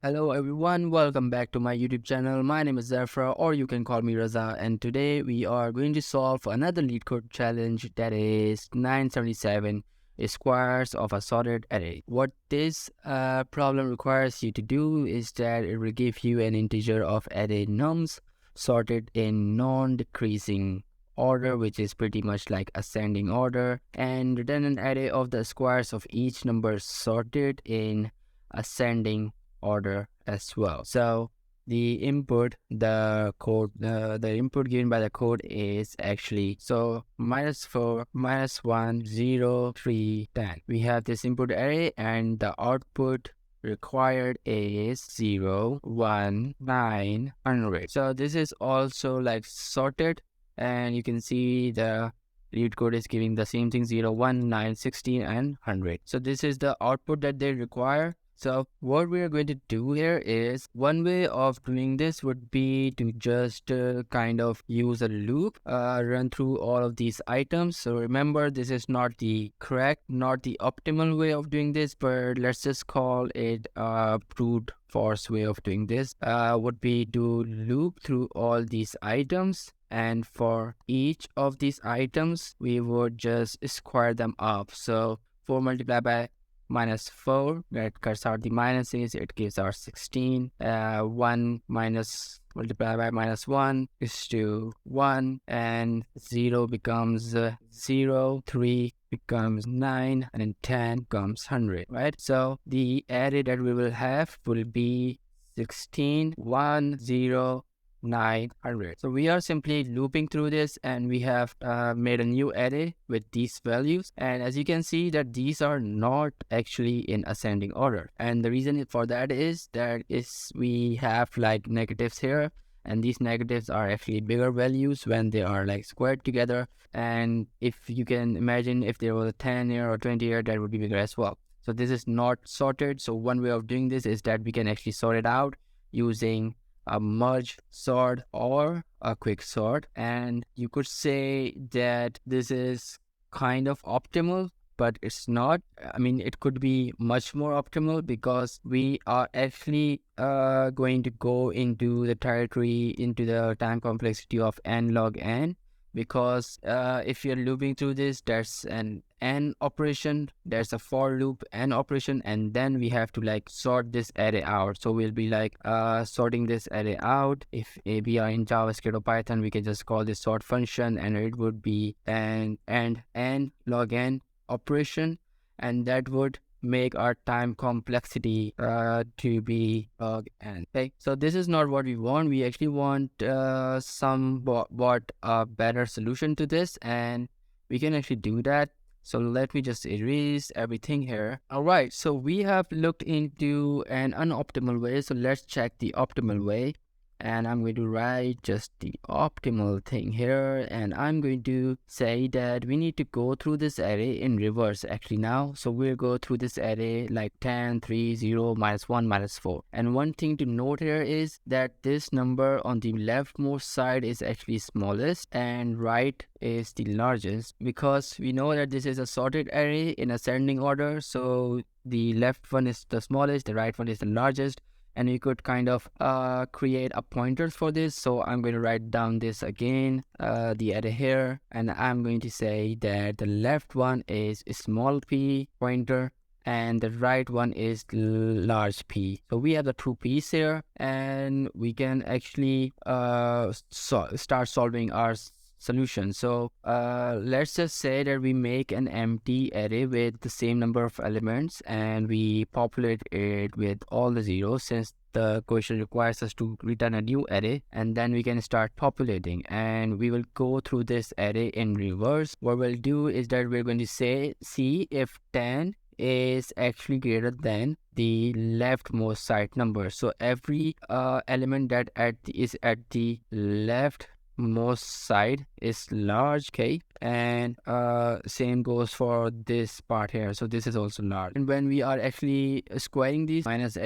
Hello everyone, welcome back to my YouTube channel. My name is Zafra, or you can call me Raza, and today we are going to solve another LeetCode challenge, that is 977 squares of a sorted array. What this problem requires you to do is that it will give you an integer of array nums sorted in non-decreasing order, which is pretty much like ascending order, and then an array of the squares of each number sorted in ascending order as well. So the input, the input given by the code is actually -4, -1, 0, 3, 10. We have this input array, and the output required is 0, 1, 9, 100. So this is also like sorted, and you can see the LeetCode is giving the same thing: 0, 1, 9, 16, and 100. So this is the output that they require. So what we are going to do here is, one way of doing this would be to just kind of use a loop, run through all of these items. So remember, this is not the optimal way of doing this, but let's just call it a brute force way of doing this. Would be to loop through all these items, and for each of these items we would just square them up. So 4 multiplied by -4, that cuts out the minuses, it gives our 16. 1 minus multiplied by -1 is to 1, and 0 becomes 0, 3 becomes 9, and then 10 becomes 100, right? So the array that we will have will be 16, 1, 0, 900. So we are simply looping through this, and we have made a new array with these values, and as you can see that these are not actually in ascending order, and the reason for that is we have like negatives here, and these negatives are actually bigger values when they are like squared together. And if you can imagine, if there was a 10 here or 20 here, that would be bigger as well. So this is not sorted. So one way of doing this is that we can actually sort it out using a merge sort or a quick sort, and you could say that this is kind of optimal, but it's not. I mean, it could be much more optimal, because we are actually going to go into the territory, into the time complexity of n log n, because if you're looping through this, there's an n operation, there's a for loop n operation, and then we have to like sort this array out. So we'll be like sorting this array out. If we are in JavaScript or Python, we can just call this sort function, and it would be an n log n operation, and that would make our time complexity to be log n. Okay, so this is not what we want. We actually want somewhat a better solution to this, and we can actually do that. So let me just erase everything here. All right, so we have looked into an unoptimal way, so let's check the optimal way. And I'm going to write just the optimal thing here, and I'm going to say that we need to go through this array in reverse actually now. So we'll go through this array like 10, 3, 0, -1, -4. And one thing to note here is that this number on the leftmost side is actually smallest, and right is the largest, because we know that this is a sorted array in ascending order. So the left one is the smallest, the right one is the largest, and you could kind of create a pointer for this. So I'm going to write down this again, the array here, and I'm going to say that the left one is small p pointer, and the right one is large P. So we have the two P's here, and we can actually start solving our solution. So let's just say that we make an empty array with the same number of elements, and we populate it with all the zeros, since the question requires us to return a new array, and then we can start populating, and we will go through this array in reverse. What we'll do is that we're going to see if 10 is actually greater than the leftmost side number. So every element that is at the leftmost side is large, okay, and same goes for this part here. So this is also large, and when we are actually squaring these, minus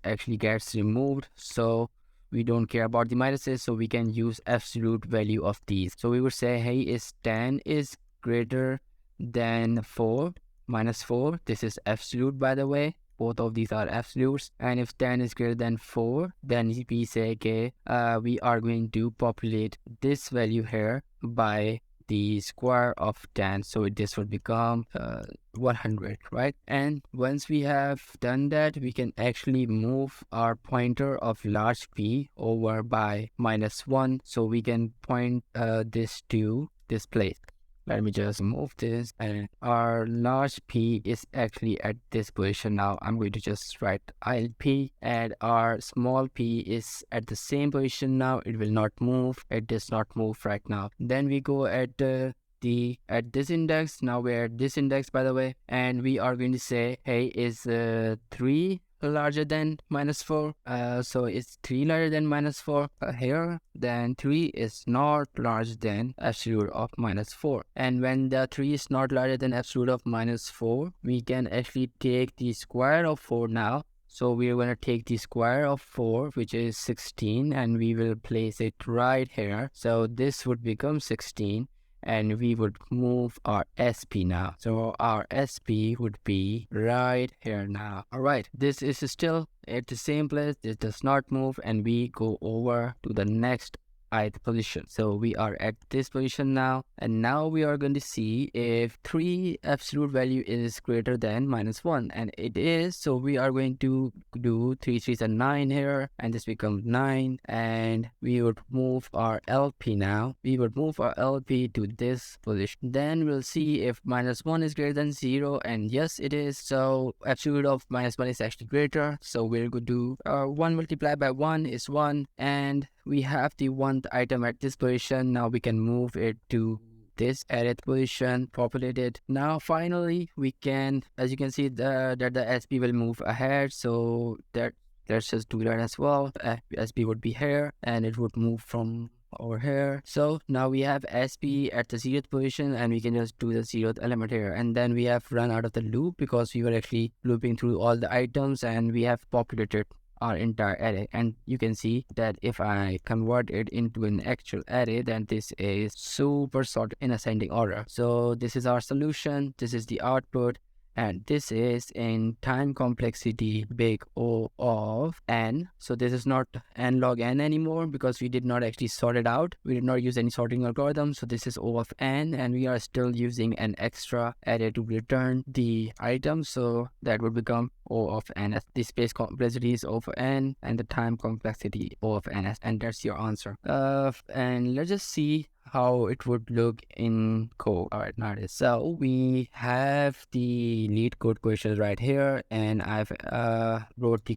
actually gets removed, so we don't care about the minuses, so we can use absolute value of these. So we would say, hey, is 10 is greater than 4 minus 4. This is absolute, by the way. both of these are absolutes. And if 10 is greater than 4, then we say, okay, we are going to populate this value here by the square of 10, so this would become 100, right? And once we have done that, we can actually move our pointer of large P over by -1, so we can point this to this place. Let me just move this, and our large P is actually at this position now. I'm going to just write ILP, and our small p is at the same position now. It will not move. It does not move right now. Then we go at this index. Now we're at this index, by the way, and we are going to say, hey, is 3 larger than -4? So it's 3 larger than -4 here, then 3 is not larger than absolute of -4. And when the 3 is not larger than absolute of -4, we can actually take the square of 4 now. So we're going to take the square of 4, which is 16, and we will place it right here. So this would become 16. And we would move our SP now. So our SP would be right here now. All right, this is still at the same place. It does not move, and we go over to the next ith position. So we are at this position now, and now we are going to see if 3 absolute value is greater than -1, and it is. So we are going to do 3 3s and 9 here, and this becomes 9, and we would move our LP now. We would move our LP to this position. Then we'll see if -1 is greater than 0, and yes, it is. So absolute of -1 is actually greater. So we're going to do 1 multiplied by 1 is 1, and we have the 1th item at this position. Now we can move it to this array position, populate it. Now finally we can, as you can see, that the SP will move ahead. So let's just do that as well. SP would be here, and it would move from over here. So now we have SP at the 0th position, and we can just do the 0th element here. And then we have run out of the loop because we were actually looping through all the items, and we have populated our entire array. And you can see that if I convert it into an actual array, then this is super sorted in ascending order. So this is our solution, this is the output, and this is in time complexity big O of n. So this is not n log n anymore because we did not actually sort it out. We did not use any sorting algorithm. So this is O of n, and we are still using an extra array to return the item. So that would become O of n. The space complexity is O of n, and the time complexity O of n, and that's your answer. And let's just see how it would look in code. All right, now it is. So we have the LeetCode questions right here, and I've wrote the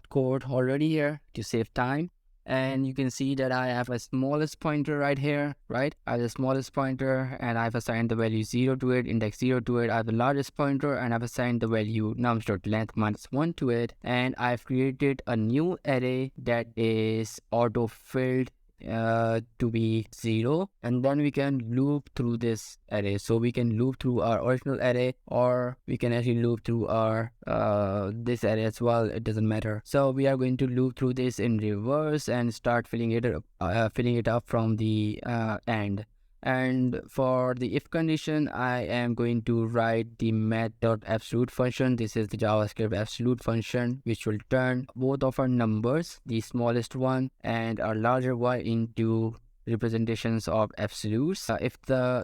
code already here to save time. And you can see that I have a smallest pointer right here, right? I have the smallest pointer, and I've assigned the value 0 to it, index 0 to it. I have the largest pointer, and I've assigned the value nums.length -1 to it. And I've created a new array that is auto-filled to be 0, and then we can loop through this array. So we can loop through our original array, or we can actually loop through our this array as well. It doesn't matter. So we are going to loop through this in reverse and start filling it up from the end. And for the if condition, I am going to write the math.absolute function. This is the JavaScript absolute function, which will turn both of our numbers, the smallest one and our larger one, into representations of absolutes. If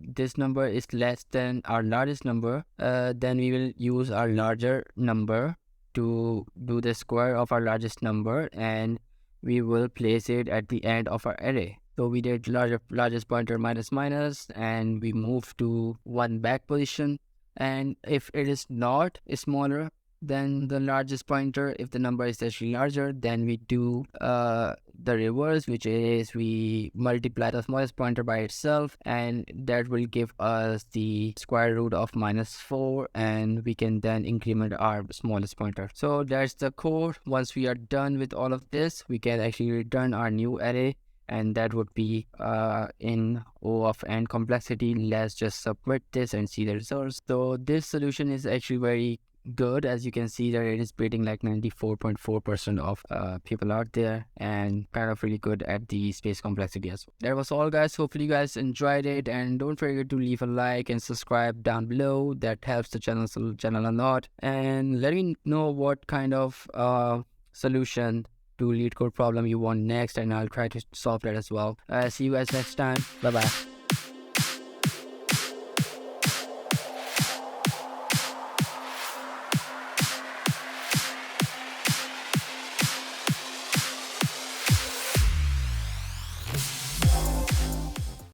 this number is less than our largest number, then we will use our larger number to do the square of our largest number, and we will place it at the end of our array. So we did largest pointer minus, and we move to 1 back position. And if it is not smaller than the largest pointer, if the number is actually larger, then we do the reverse, which is we multiply the smallest pointer by itself, and that will give us the square root of -4, and we can then increment our smallest pointer. So that's the code. Once we are done with all of this, we can actually return our new array, and that would be in O of n complexity. Let's just submit this and see the results. So this solution is actually very good. As you can see that it is beating like 94.4% of people out there, and kind of really good at the space complexity as well. That was all, guys. Hopefully you guys enjoyed it, and don't forget to leave a like and subscribe down below. That helps the channel a lot. And let me know what kind of solution to LeetCode problem you want next, and I'll try to solve that as well. See you guys next time. Bye bye.